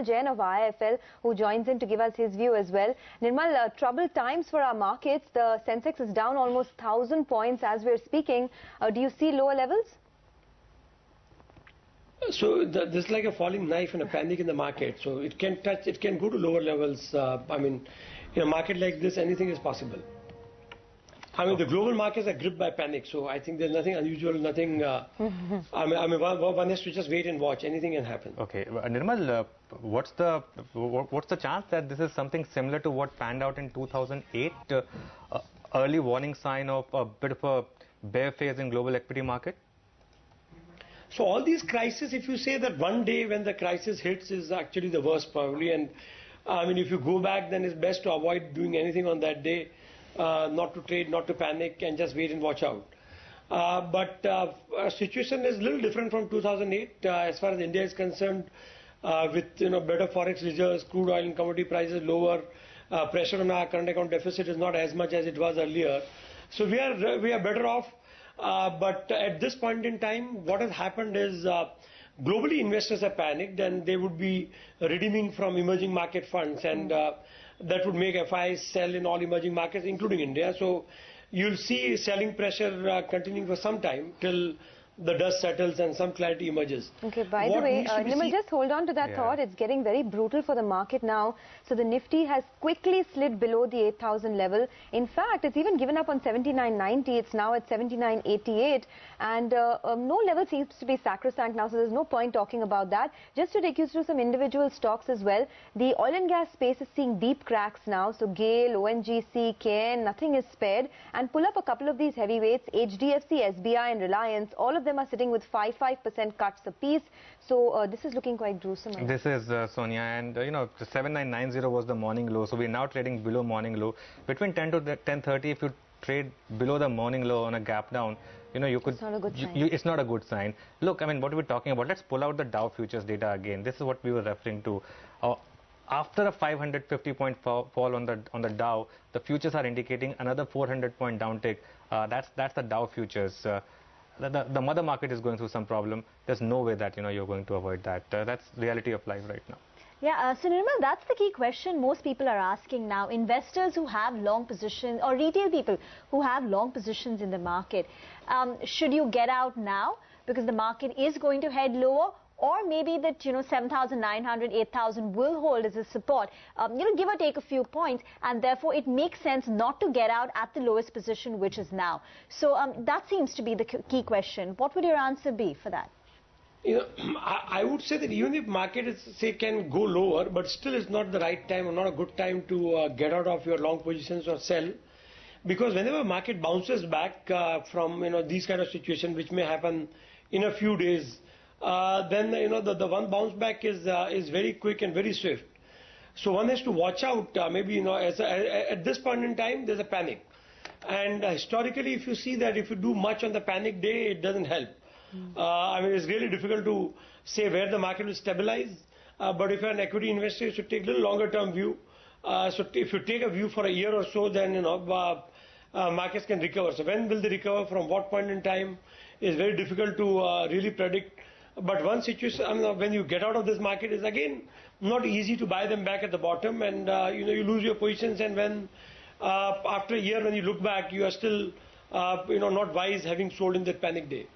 Jain of IIFL, who joins in to give us his view as well. Nirmal, troubled times for our markets. The Sensex is down almost 1,000 points as we're speaking. Do you see lower levels? So there's like a falling knife and a panic in the market. So it can go to lower levels. I mean, in a market like this, anything is possible. I mean, the global markets are gripped by panic. So I think there's nothing unusual, nothing. I mean, one has to just wait and watch. Anything can happen. Okay, Nirmal, what's the chance that this is something similar to what panned out in 2008? Early warning sign of a bit of a bear phase in global equity market? So all these crises, if you say that one day when the crisis hits is actually the worst probably, and I mean if you go back, then it's best to avoid doing anything on that day, not to trade, not to panic, and just wait and watch out. But situation is a little different from 2008 as far as India is concerned, with better forex reserves, crude oil and commodity prices lower, pressure on our current account deficit is not as much as it was earlier. So we are better off. But at this point in time, what has happened is globally investors are panicked and they would be redeeming from emerging market funds, and that would make FIs sell in all emerging markets, including India. So you'll see selling pressure continuing for some time till the dust settles and some clarity emerges. Okay, by the way, Nirmal, just hold on to that thought. It's getting very brutal for the market now. So the Nifty has quickly slid below the 8,000 level. In fact, it's even given up on 79.90. It's now at 79.88. And no level seems to be sacrosanct now, so there's no point talking about that. Just to take you through some individual stocks as well, the oil and gas space is seeing deep cracks now. So GAIL, ONGC, KN, nothing is spared. And pull up a couple of these heavyweights, HDFC, SBI and Reliance, all of them are sitting with 5% cuts apiece. So this is looking quite gruesome. This is Sonia, and the 7990 was the morning low, so we're now trading below morning low. Between 10 to 10:30, if you trade below the morning low on a gap down, you could. It's not a good sign. It's not a good sign. Look, I mean, what are we talking about? Let's pull out the Dow futures data again. This is what we were referring to. After a 550 point fall on the Dow, the futures are indicating another 400 point downtick. That's the Dow futures. The mother market is going through some problem. There's no way that you're going to avoid that. That's reality of life right now. Yeah, so Nirmal, that's the key question most people are asking now. Investors who have long positions, or retail people who have long positions in the market, should you get out now because the market is going to head lower? Or maybe that 7,900, 8,000 will hold as a support, give or take a few points, and therefore it makes sense not to get out at the lowest position, which is now. So that seems to be the key question. What would your answer be for that? I would say that even if market can go lower, but still it's not the right time or not a good time to get out of your long positions or sell, because whenever market bounces back from these kind of situations, which may happen in a few days. Then the one bounce back is very quick and very swift. So one has to watch out. Maybe at this point in time there's a panic, and historically, if you see that if you do much on the panic day, it doesn't help. I mean, it's really difficult to say where the market will stabilize. But if you're an equity investor, you should take a little longer term view. So if you take a view for a year or so, then markets can recover. So when will they recover? From what point in time is very difficult to really predict. But one situation, when you get out of this market, is again not easy to buy them back at the bottom, and you lose your positions. And when after a year, when you look back, you are still not wise having sold in that panic day.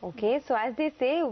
Okay, so as they say,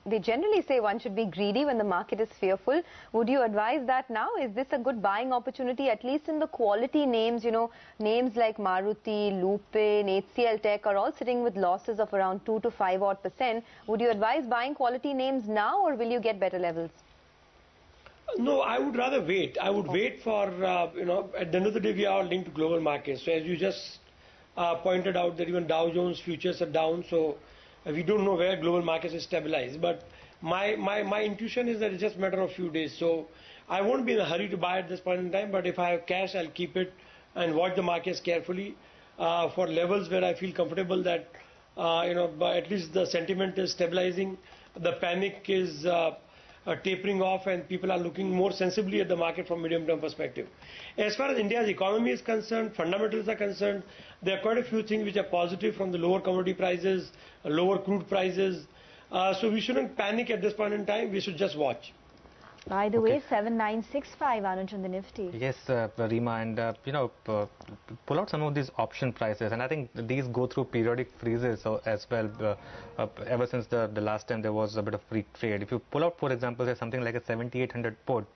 they generally say one should be greedy when the market is fearful. Would you advise that now? Is this a good buying opportunity, at least in the quality names? Names like Maruti, Lupin, HCL Tech are all sitting with losses of around 2 to 5% odd. Would you advise buying quality names now, or will you get better levels? No, I would rather wait. I would wait for, at the end of the day, we are all linked to global markets. So as you just pointed out, that even Dow Jones futures are down. So we don't know where global markets is stabilized, but my intuition is that it's just a matter of few days. So I won't be in a hurry to buy at this point in time, but if I have cash, I'll keep it and watch the markets carefully for levels where I feel comfortable that at least the sentiment is stabilizing, the panic is tapering off, and people are looking more sensibly at the market from medium-term perspective. As far as India's economy is concerned, fundamentals are concerned, there are quite a few things which are positive, from the lower commodity prices, lower crude prices. So we shouldn't panic at this point in time. We should just watch. By the way, 7965, Anuj, on the Nifty. Yes, Rima, and pull out some of these option prices, and I think these go through periodic freezes as well. Ever since the last time there was a bit of free trade. If you pull out, for example, say something like a 7800 put,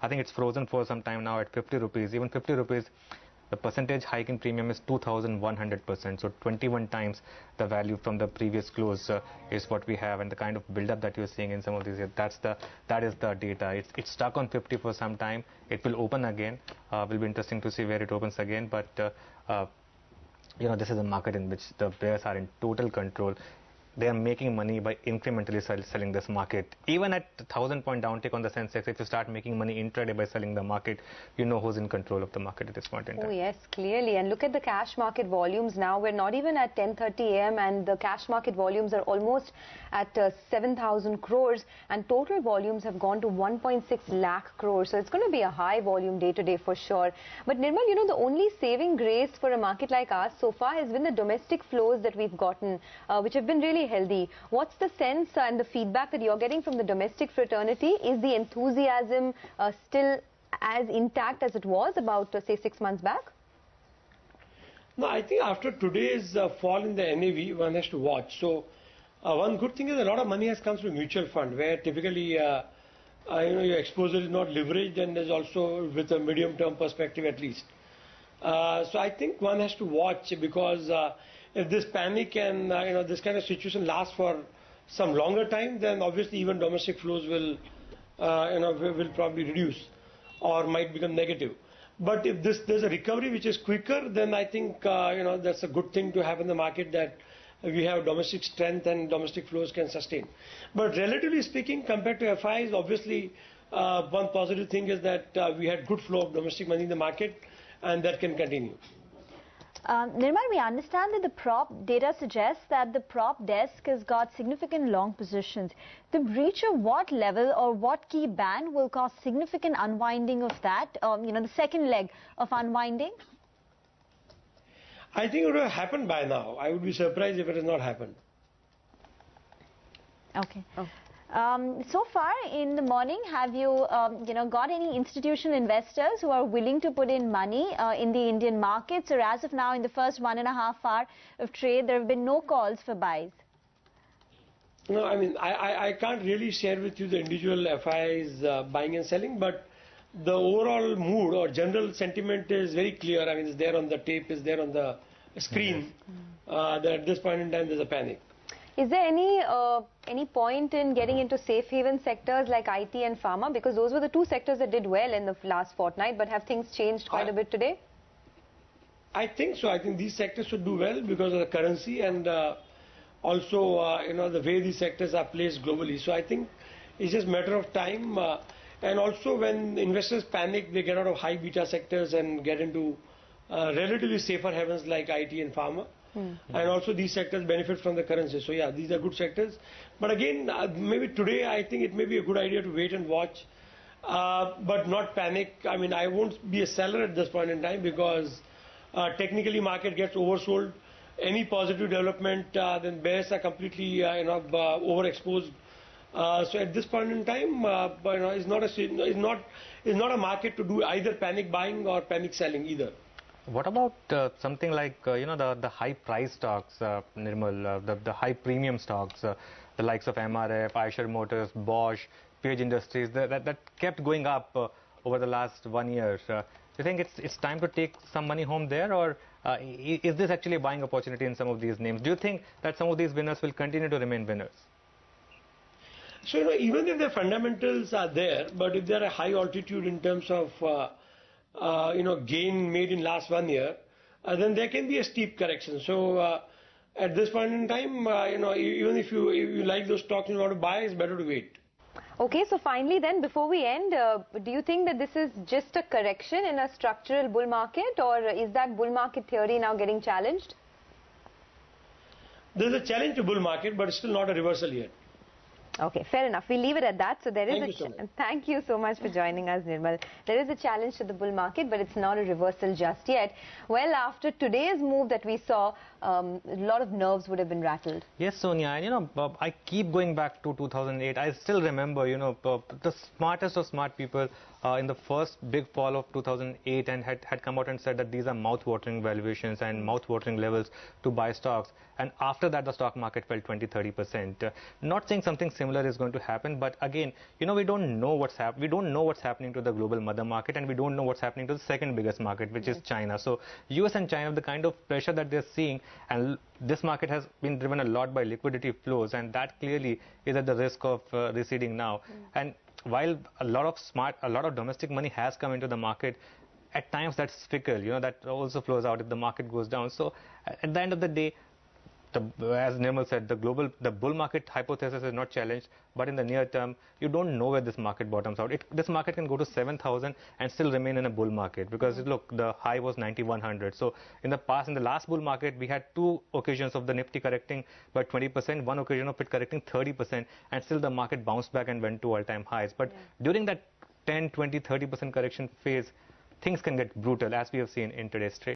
I think it's frozen for some time now at 50 rupees. Even 50 rupees, the percentage hike in premium is 2,100%. So 21 times the value from the previous close is what we have, and the kind of build-up that you're seeing in some of these, that is the data. It's stuck on 50 for some time. It will open again. Will be interesting to see where it opens again. But this is a market in which the bears are in total control. They are making money by incrementally selling this market. Even at 1,000-point downtick on the Sensex, if you start making money intraday by selling the market, you know who's in control of the market at this point in time. Oh yes, clearly. And look at the cash market volumes now. We're not even at 10:30 a.m. and the cash market volumes are almost at 7,000 crores, and total volumes have gone to 1.6 lakh crores. So it's going to be a high volume day today for sure. But Nirmal, the only saving grace for a market like ours so far has been the domestic flows that we've gotten, which have been really healthy. What's the sense and the feedback that you're getting from the domestic fraternity? Is the enthusiasm still as intact as it was about, say, 6 months back? No, I think after today's fall in the NAV, one has to watch. So, one good thing is a lot of money has come from mutual fund, where typically, your exposure is not leveraged and is also with a medium-term perspective at least. So I think one has to watch, because if this panic and this kind of situation lasts for some longer time, then obviously even domestic flows will probably reduce or might become negative. But if there's a recovery which is quicker, then I think that's a good thing to have in the market, that we have domestic strength and domestic flows can sustain. But relatively speaking, compared to FIs, obviously one positive thing is that we had good flow of domestic money in the market, and that can continue. Nirmal, we understand that the prop data suggests that the prop desk has got significant long positions. The breach of what level or what key band will cause significant unwinding of that, the second leg of unwinding? I think it would have happened by now. I would be surprised if it has not happened. Okay. Oh. So far in the morning, have you, got any institutional investors who are willing to put in money in the Indian markets? Or as of now, in the first 1.5 hour of trade, there have been no calls for buys? No, I mean, I can't really share with you the individual FIs buying and selling, but the overall mood or general sentiment is very clear. I mean, it's there on the tape, it's there on the screen, that at this point in time there's a panic. Is there any point in getting into safe haven sectors like IT and pharma? Because those were the two sectors that did well in the last fortnight, but have things changed quite a bit today? I think so. I think these sectors should do well because of the currency and also, the way these sectors are placed globally. So I think it's just a matter of time. And also when investors panic, they get out of high beta sectors and get into relatively safer havens like IT and pharma. And also these sectors benefit from the currency. So yeah, these are good sectors. But again, maybe today I think it may be a good idea to wait and watch, but not panic. I mean, I won't be a seller at this point in time, because technically market gets oversold. Any positive development, then bears are completely overexposed. So at this point in time, it's not a market to do either panic buying or panic selling either. What about something like, the high price stocks, Nirmal, the high premium stocks, the likes of MRF, Eicher Motors, Bosch, Page Industries, that kept going up over the last 1 year. Do you think it's time to take some money home there, or is this actually a buying opportunity in some of these names? Do you think that some of these winners will continue to remain winners? So, even if the fundamentals are there, but if they're a high altitude in terms of gain made in last 1 year, then there can be a steep correction. So at this point in time, even if you like those stocks and you want to buy, it's better to wait. Okay, so finally then, before we end, do you think that this is just a correction in a structural bull market, or is that bull market theory now getting challenged? There's a challenge to bull market, but still not a reversal yet. Okay, fair enough. We'll leave it at that. So there is Thank you so much for joining us, Nirmal. There is a challenge to the bull market, but it's not a reversal just yet. Well, after today's move that we saw, a lot of nerves would have been rattled. Yes, Sonia, and I keep going back to 2008. I still remember, the smartest of smart people in the first big fall of 2008 and had come out and said that these are mouth-watering valuations and mouth-watering levels to buy stocks. And after that, the stock market fell 20-30%. Not saying something similar is going to happen, but again, we don't know what's happening. We don't know what's happening to the global mother market, and we don't know what's happening to the second biggest market, which is China. So US and China, the kind of pressure that they're seeing, and this market has been driven a lot by liquidity flows, and that clearly is at the risk of receding now. And while a lot of domestic money has come into the market, at times that's fickle, that also flows out if the market goes down. So at the end of the day, as Nirmal said, the bull market hypothesis is not challenged, but in the near term, you don't know where this market bottoms out. This market can go to 7,000 and still remain in a bull market because look, the high was 9,100. So in the last bull market, we had 2 occasions of the Nifty correcting by 20%, 1 occasion of it correcting 30%, and still the market bounced back and went to all-time highs. But during that 10, 20, 30% correction phase, things can get brutal, as we have seen in today's trade.